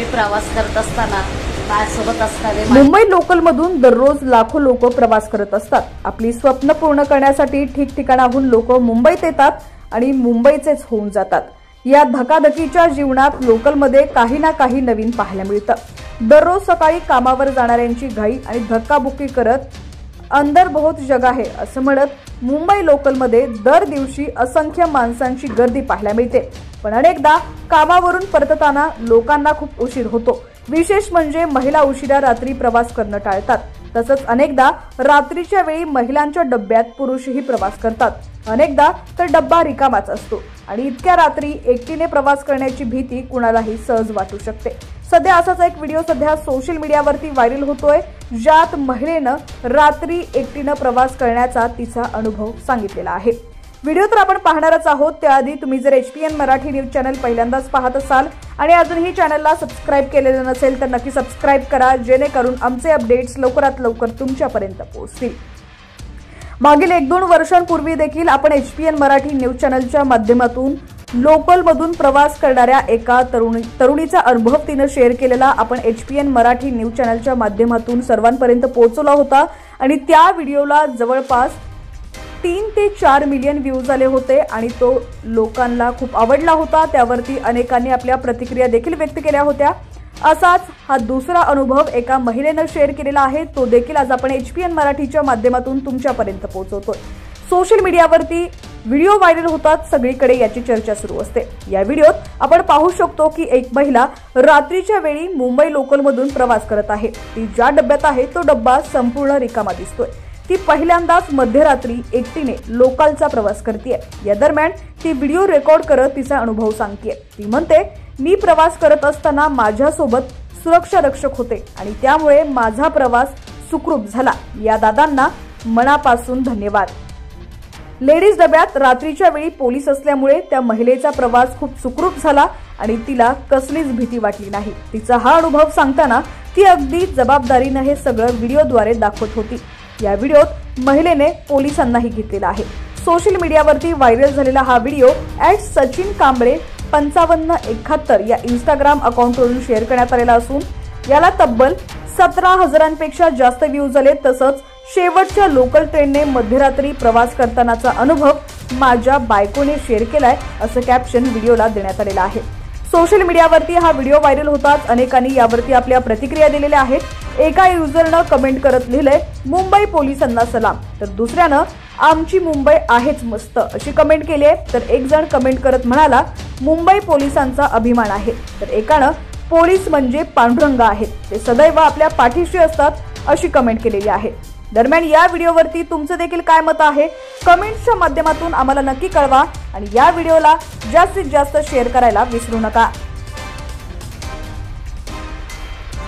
मी प्रवास करत असताना माझ्यासोबत असणारे मुंबई लोकलमधून दररोज लाखो लोक प्रवास करत असतात। आपली स्वप्न पूर्ण करण्यासाठी ठिकठिकाणाहून लोक मुंबईत येतात आणि मुंबईचेच होऊन जातात। या धकाधकीच्या जीवनात लोकलमध्ये काही ना काही नवीन पाहायला मिळतं। दररोज सकाळी कामावर जाणाऱ्यांची घाई आणि धक्काबुक्की करत अंदर बहुत जगह है असं म्हणत मुंबई लोकलमध्ये दर दिवशी असंख्य माणसांची गर्दी पाहायला मिळते। पण अनेकदा कामावरून परतताना लोकांना खूप उशीर होतो। विशेष म्हणजे महिला उशिरा रात्री प्रवास करणं टाळतात। तसंच अनेकदा रात्रीच्या वेळी महिलांच्या डब्यात पुरुषही प्रवास करतात। अनेकदा तर डब्बा रिकामाच असतो आणि इतक्या रात्री एकटीने प्रवास करण्याची भीती कुणालाही सहज वाटू शकते। सध्या असाच एक व्हिडिओ सध्या सोशल मीडियावरती व्हायरल होतोय, ज्यात महिलेनं रात्री एकटीने प्रवास करण्याचा तिचा अनुभव सांगितलेला आहे। व्हिडिओ तर आपण पाहणारच आहोत। त्याआधी तुम्ही जर HPN मराठी न्यूज चॅनल पहिल्यांदाच पाहत असाल आणि अजूनही चॅनलला सबस्क्राइब केलेलं नसेल तर नक्की सबस्क्राइब करा, जेणेकरून आमचे अपडेट्स लवकरात लवकर तुमच्यापर्यंत पोहोचतील। मागील 1-2 वर्षांपूर्वी देखील आपण HPN मराठी न्यूज चॅनलच्या माध्यमातून लोकलमधून प्रवास करणाऱ्या एका तरुणीचा अनुभव तिने शेअर केलेला आपण HPN मराठी न्यूज चॅनलच्या माध्यमातून सर्वांपर्यंत पोहोचवला होता आणि त्या व्हिडिओला जवळपास 3 ते 4 मिलियन व्ह्यूज आले होते आणि तो लोकांना खूप आवडला होता। त्यावरती अनेकांनी आपल्या प्रतिक्रिया देखील व्यक्त केल्या होत्या। असाच हा दुसरा अनुभव एका महिलेने शेअर केलेला आहे, तो देखील आज आपण HPN मराठीच्या माध्यमातून तुमच्यापर्यंत पोहोचवतोय। सोशल मीडियावरती व्हिडिओ व्हायरल होतात, सगळीकडे याची चर्चा सुरू असते। या व्हिडिओत आपण पाहू शकतो की एक महिला रात्रीच्या वेळी मुंबई लोकलमधून प्रवास करत आहे। ती ज्या डब्यात आहे तो डब्बा संपूर्ण रिकामा दिसतोय। ती पहिल्यांदाच मध्यरात्री एकटीने लोकलचा प्रवास करतेय। या दरम्यान ती व्हिडिओ रेकॉर्ड करत तिचा अनुभव सांगतेय। ती म्हणते, मी प्रवास करत असताना माझ्यासोबत सुरक्षा रक्षक होते आणि त्यामुळे माझा प्रवास सुखरूप झाला। या दादांना मनापासून धन्यवाद। लेडीज डब्यात रात्रीच्या वेळी पोलीस असल्यामुळे त्या महिलेचा प्रवास खूप सुखरूप झाला आणि तिला कसलीच भीती वाटली नाही। तिचा हा अनुभव सांगताना ती अगदी जबाबदारीने हे सगळं व्हिडिओद्वारे दाखवत होती। या व्हिडिओत महिलेने पोलिसांनाही घेतलेला आहे। सोशल मीडियावरती व्हायरल झालेला हा व्हिडिओ @सचिन कांबळे 5571 या इंस्टाग्राम अकाउंटवरून शेअर करण्यात आलेला असून याला तब्बल 17,000पेक्षा जास्त व्ह्यूज आले। तसंच शेवटच्या लोकल ट्रेनने मध्यरात्री प्रवास करतानाचा अनुभव माझ्या बायकोने शेअर केलाय असं कॅप्शन व्हिडिओला देण्यात आलेलं आहे। सोशल मीडियावरती हा व्हिडिओ व्हायरल होताच अनेकांनी यावरती आपल्या प्रतिक्रिया दिलेल्या आहेत। एका युजरनं कमेंट करत लिहिलंय, मुंबई पोलिसांना सलाम, तर दुसऱ्यानं आमची मुंबई आहेच मस्त अशी कमेंट केली आहे। तर एक जण कमेंट करत म्हणाला, मुंबई पोलिसांचा अभिमान आहे, तर एकानं पोलीस म्हणजे पांडुरंग आहेत, ते सदैव आपल्या पाठीशी असतात अशी कमेंट केलेली आहे। दरम्यान या व्हिडिओवरती तुमचं देखील काय मत आहे कमेंट्सच्या माध्यमातून आम्हाला नक्की कळवा आणि या व्हिडिओला जास्तीत जास्त शेअर करायला विसरू नका।